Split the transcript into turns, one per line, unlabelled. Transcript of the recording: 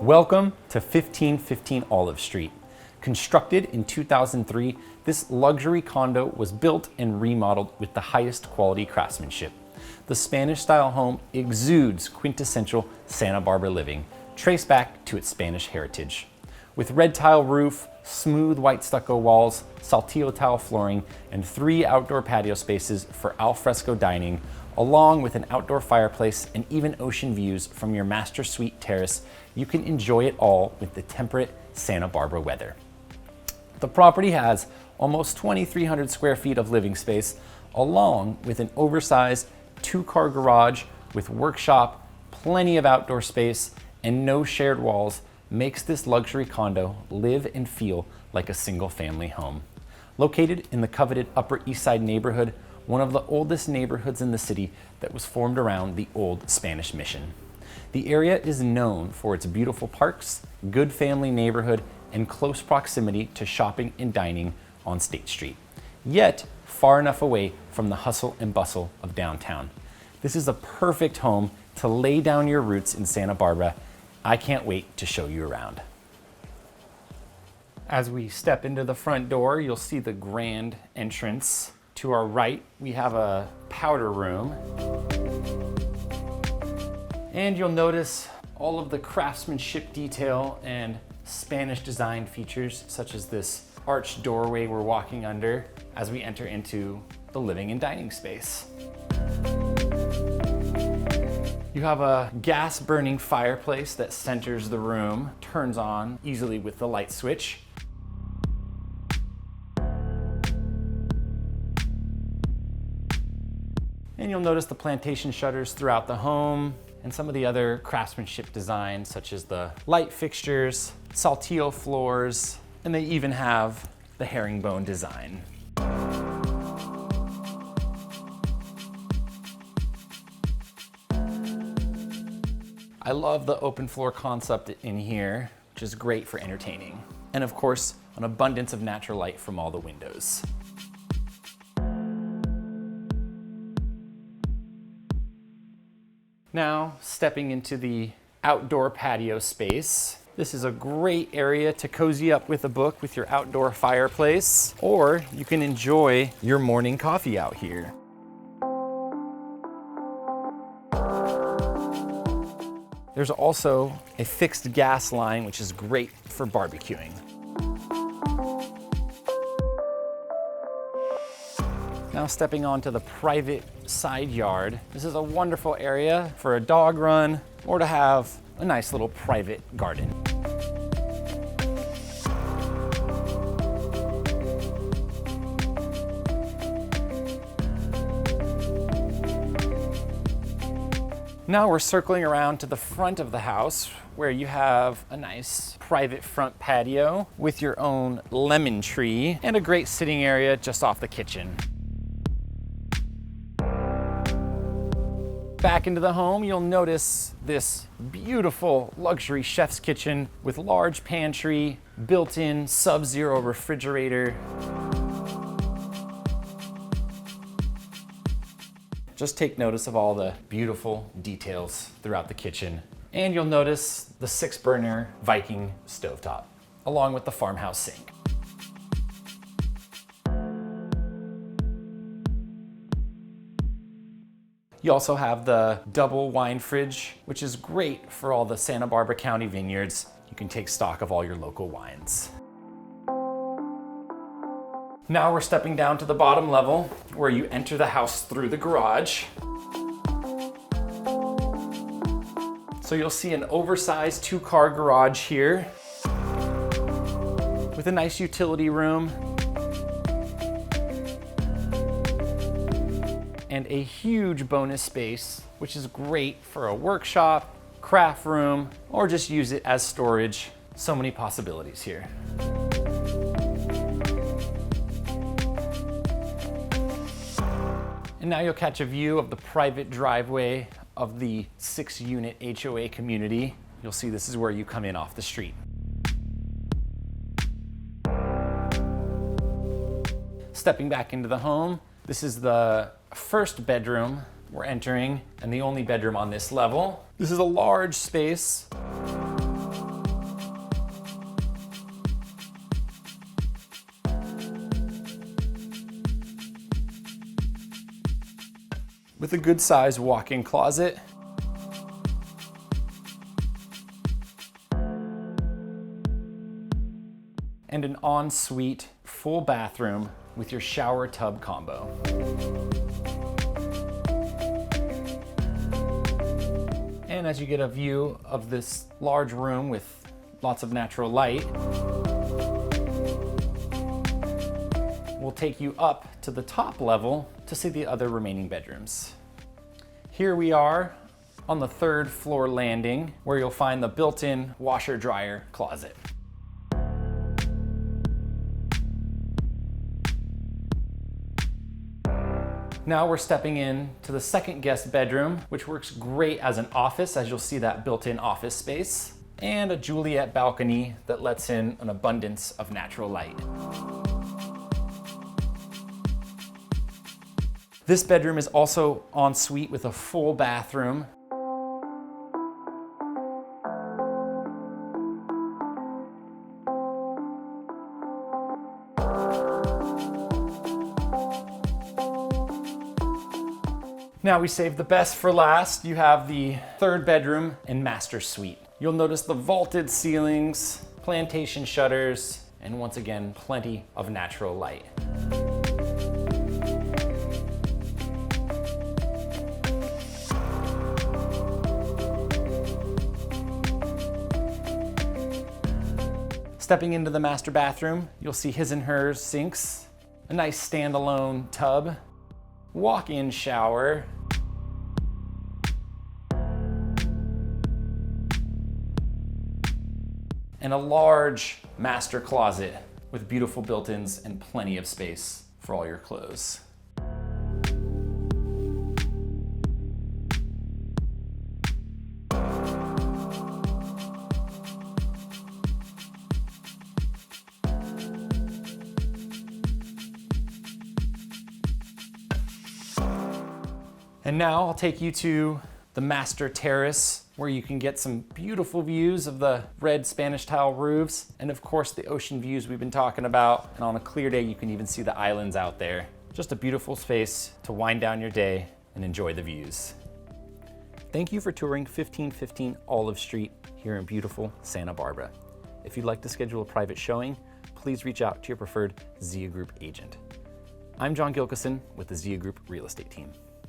Welcome to 1515 Olive Street. Constructed in 2003, this luxury condo was built and remodeled with the highest quality craftsmanship. The Spanish-style home exudes quintessential Santa Barbara living, traced back to its Spanish heritage. With red tile roof, smooth white stucco walls, saltillo tile flooring, and 3 outdoor patio spaces for al fresco dining, along with an outdoor fireplace and even ocean views from your master suite terrace, you can enjoy it all with the temperate Santa Barbara weather. The property has almost 2,300 square feet of living space, along with an oversized 2-car garage with workshop, plenty of outdoor space, and no shared walls, makes this luxury condo live and feel like a single-family home. Located in the coveted Upper East Side neighborhood, one of the oldest neighborhoods in the city that was formed around the old Spanish mission. The area is known for its beautiful parks, good family neighborhood, and close proximity to shopping and dining on State Street, yet far enough away from the hustle and bustle of downtown. This is a perfect home to lay down your roots in Santa Barbara. I can't wait to show you around. As we step into the front door, you'll see the grand entrance. To our right, we have a powder room. And you'll notice all of the craftsmanship detail and Spanish design features, such as this arched doorway we're walking under as we enter into the living and dining space. You have a gas burning fireplace that centers the room, turns on easily with the light switch. And you'll notice the plantation shutters throughout the home and some of the other craftsmanship designs, such as the light fixtures, saltillo floors, and they even have the herringbone design. I love the open floor concept in here, which is great for entertaining. And of course, an abundance of natural light from all the windows. Now, stepping into the outdoor patio space. This is a great area to cozy up with a book with your outdoor fireplace, or you can enjoy your morning coffee out here. There's also a fixed gas line, which is great for barbecuing. Now stepping onto the private side yard. This is a wonderful area for a dog run or to have a nice little private garden. Now we're circling around to the front of the house where you have a nice private front patio with your own lemon tree and a great sitting area just off the kitchen. Back into the home, you'll notice this beautiful luxury chef's kitchen with large pantry, built-in sub-zero refrigerator. Just take notice of all the beautiful details throughout the kitchen. And you'll notice the 6-burner Viking stovetop, along with the farmhouse sink. You also have the double wine fridge, which is great for all the Santa Barbara County vineyards. You can take stock of all your local wines. Now we're stepping down to the bottom level where you enter the house through the garage. So you'll see an oversized 2-car garage here with a nice utility room and a huge bonus space, which is great for a workshop, craft room, or just use it as storage. So many possibilities here. And now you'll catch a view of the private driveway of the 6-unit HOA community. You'll see this is where you come in off the street. Stepping back into the home, this is the first bedroom we're entering and the only bedroom on this level. This is a large space with a good size walk-in closet. And an ensuite full bathroom with your shower tub combo. And as you get a view of this large room with lots of natural light, we'll take you up to the top level to see the other remaining bedrooms. Here we are on the 3rd floor landing, where you'll find the built-in washer dryer closet. Now we're stepping in to the 2nd guest bedroom, which works great as an office, as you'll see that built-in office space, and a Juliet balcony that lets in an abundance of natural light. This bedroom is also en suite with a full bathroom. Now we saved the best for last. You have the 3rd bedroom and master suite. You'll notice the vaulted ceilings, plantation shutters, and once again, plenty of natural light. Stepping into the master bathroom, you'll see his and hers sinks, a nice standalone tub, walk-in shower, and a large master closet with beautiful built-ins and plenty of space for all your clothes. And now I'll take you to the master terrace, where you can get some beautiful views of the red Spanish tile roofs, and of course the ocean views we've been talking about. And on a clear day, you can even see the islands out there. Just a beautiful space to wind down your day and enjoy the views. Thank you for touring 1515 Olive Street here in beautiful Santa Barbara. If you'd like to schedule a private showing, please reach out to your preferred Zia Group agent. I'm John Gilkison with the Zia Group Real Estate Team.